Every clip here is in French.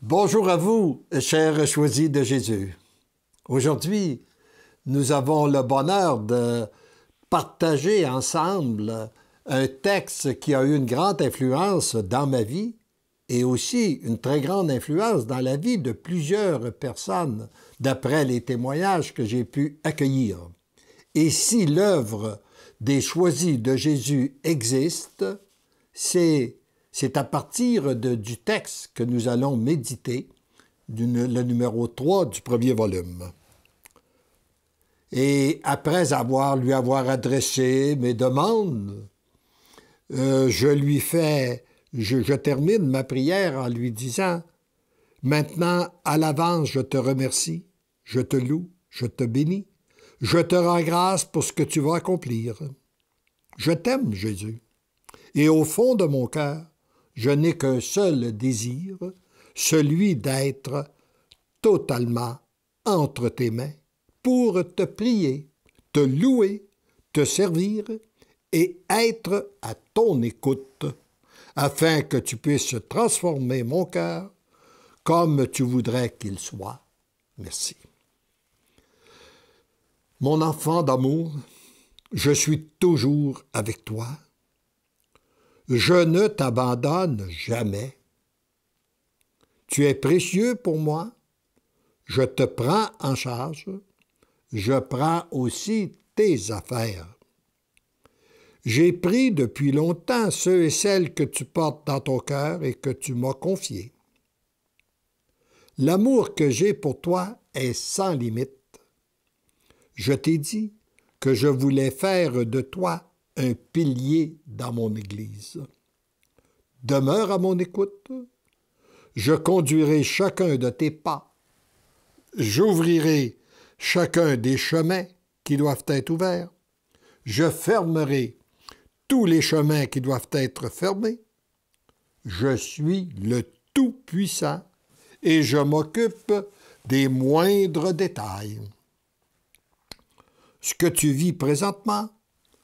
Bonjour à vous, chers choisis de Jésus. Aujourd'hui, nous avons le bonheur de partager ensemble un texte qui a eu une grande influence dans ma vie et aussi une très grande influence dans la vie de plusieurs personnes, d'après les témoignages que j'ai pu accueillir. Et si l'œuvre des choisis de Jésus existe, c'est à partir du texte que nous allons méditer, le numéro 3 du premier volume. Et après lui avoir adressé mes demandes, je termine ma prière en lui disant « Maintenant, à l'avance, je te remercie, je te loue, je te bénis, je te rends grâce pour ce que tu vas accomplir. Je t'aime, Jésus, et au fond de mon cœur, je n'ai qu'un seul désir, celui d'être totalement entre tes mains pour te prier, te louer, te servir et être à ton écoute, afin que tu puisses transformer mon cœur comme tu voudrais qu'il soit. Merci. Mon enfant d'amour, je suis toujours avec toi. Je ne t'abandonne jamais. Tu es précieux pour moi. Je te prends en charge. Je prends aussi tes affaires. J'ai pris depuis longtemps ceux et celles que tu portes dans ton cœur et que tu m'as confiés. L'amour que j'ai pour toi est sans limite. Je t'ai dit que je voulais faire de toi un pilier dans mon Église. Demeure à mon écoute. Je conduirai chacun de tes pas. J'ouvrirai chacun des chemins qui doivent être ouverts. Je fermerai tous les chemins qui doivent être fermés. Je suis le Tout-Puissant et je m'occupe des moindres détails. Ce que tu vis présentement,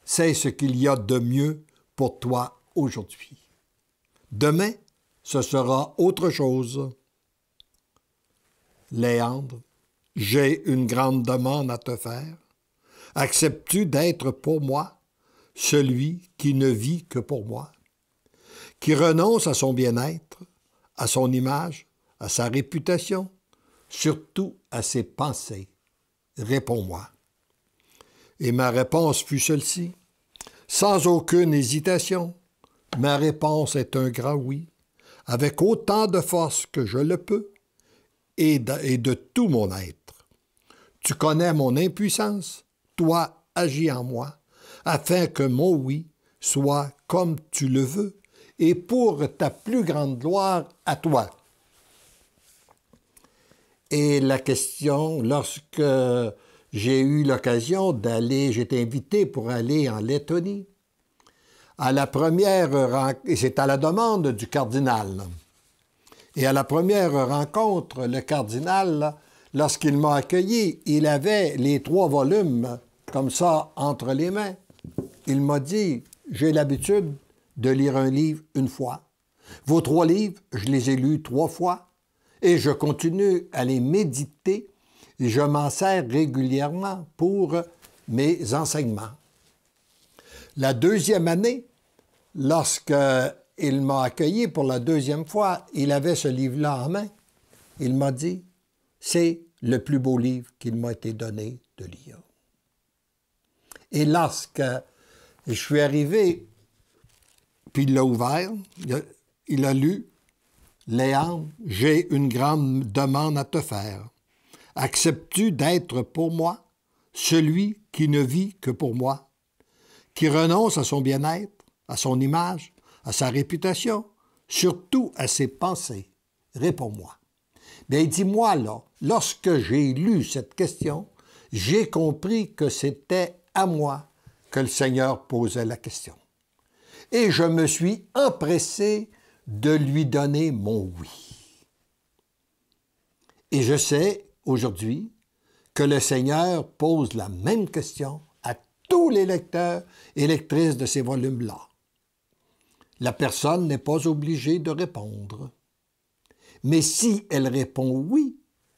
c'est ce qu'il y a de mieux pour toi aujourd'hui. Demain, ce sera autre chose. Léandre, j'ai une grande demande à te faire. Acceptes-tu d'être pour moi celui qui ne vit que pour moi, qui renonce à son bien-être, à son image, à sa réputation, surtout à ses pensées? Réponds-moi. Et ma réponse fut celle-ci. Sans aucune hésitation, ma réponse est un grand oui, avec autant de force que je le peux et de tout mon être. Tu connais mon impuissance, toi agis en moi, afin que mon oui soit comme tu le veux et pour ta plus grande gloire à toi. Et la question, lorsque j'ai eu l'occasion d'aller, j'étais invité pour aller en Lettonie. À la première rencontre, et c'est à la demande du cardinal. Et à la première rencontre, le cardinal, lorsqu'il m'a accueilli, il avait les 3 volumes comme ça entre les mains. Il m'a dit, j'ai l'habitude de lire un livre une fois. Vos 3 livres, je les ai lus 3 fois et je continue à les méditer. Et je m'en sers régulièrement pour mes enseignements. La deuxième année, lorsqu'il m'a accueilli pour la deuxième fois, il avait ce livre-là en main. Il m'a dit, c'est le plus beau livre qu'il m'a été donné de lire. Et lorsque je suis arrivé, puis il l'a ouvert, il a lu, « Léandre, j'ai une grande demande à te faire. Acceptes-tu d'être pour moi celui qui ne vit que pour moi, qui renonce à son bien-être, à son image, à sa réputation, surtout à ses pensées? Réponds-moi. » Bien, dis-moi là, lorsque j'ai lu cette question, j'ai compris que c'était à moi que le Seigneur posait la question. Et je me suis empressé de lui donner mon oui. Et je sais aujourd'hui que le Seigneur pose la même question à tous les lecteurs et lectrices de ces volumes-là. La personne n'est pas obligée de répondre. Mais si elle répond oui,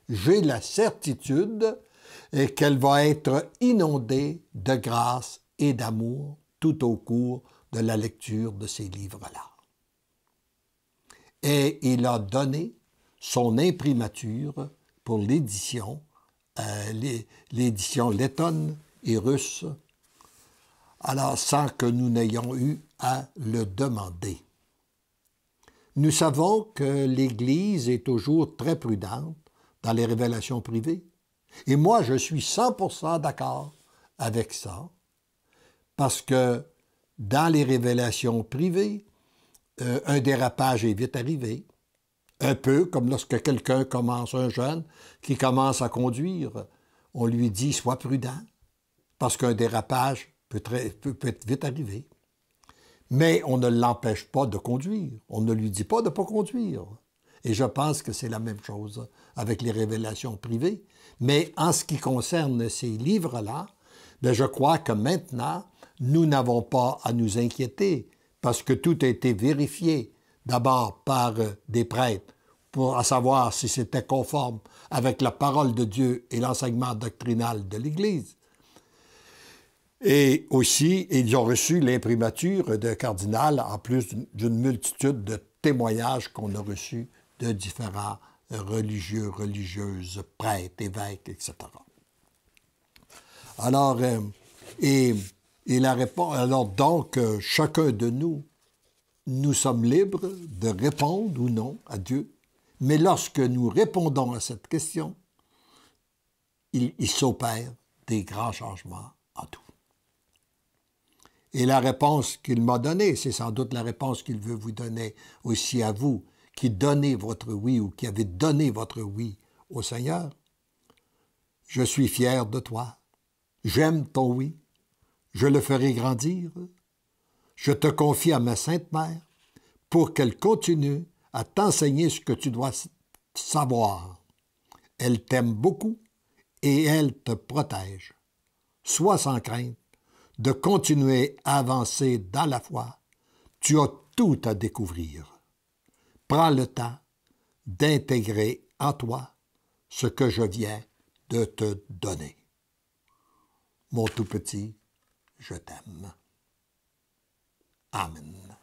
j'ai la certitude qu'elle va être inondée de grâce et d'amour tout au cours de la lecture de ces livres-là. Et il a donné son imprimature pour l'édition, l'édition lettonne et russe, alors sans que nous n'ayons eu à le demander. Nous savons que l'Église est toujours très prudente dans les révélations privées. Et moi, je suis 100% d'accord avec ça, parce que dans les révélations privées, un dérapage est vite arrivé. Un peu comme lorsque quelqu'un commence, un jeune qui commence à conduire, on lui dit « sois prudent », parce qu'un dérapage peut être vite arrivé. Mais on ne l'empêche pas de conduire. On ne lui dit pas de ne pas conduire. Et je pense que c'est la même chose avec les révélations privées. Mais en ce qui concerne ces livres-là, bien, je crois que maintenant, nous n'avons pas à nous inquiéter parce que tout a été vérifié d'abord par des prêtres pour savoir si c'était conforme avec la parole de Dieu et l'enseignement doctrinal de l'Église. Et aussi, ils ont reçu l'imprimature de cardinal, en plus d'une multitude de témoignages qu'on a reçus de différents religieux, religieuses, prêtres, évêques, etc. Alors, la réponse, alors donc, chacun de nous, nous sommes libres de répondre ou non à Dieu, mais lorsque nous répondons à cette question, il s'opère des grands changements en tout. Et la réponse qu'il m'a donnée, c'est sans doute la réponse qu'il veut vous donner aussi à vous, qui donnez votre oui ou qui avez donné votre oui au Seigneur. Je suis fier de toi. J'aime ton oui. Je le ferai grandir. Je te confie à ma Sainte Mère pour qu'elle continue à t'enseigner ce que tu dois savoir. Elle t'aime beaucoup et elle te protège. Sois sans crainte de continuer à avancer dans la foi. Tu as tout à découvrir. Prends le temps d'intégrer en toi ce que je viens de te donner. Mon tout petit, je t'aime. Amen.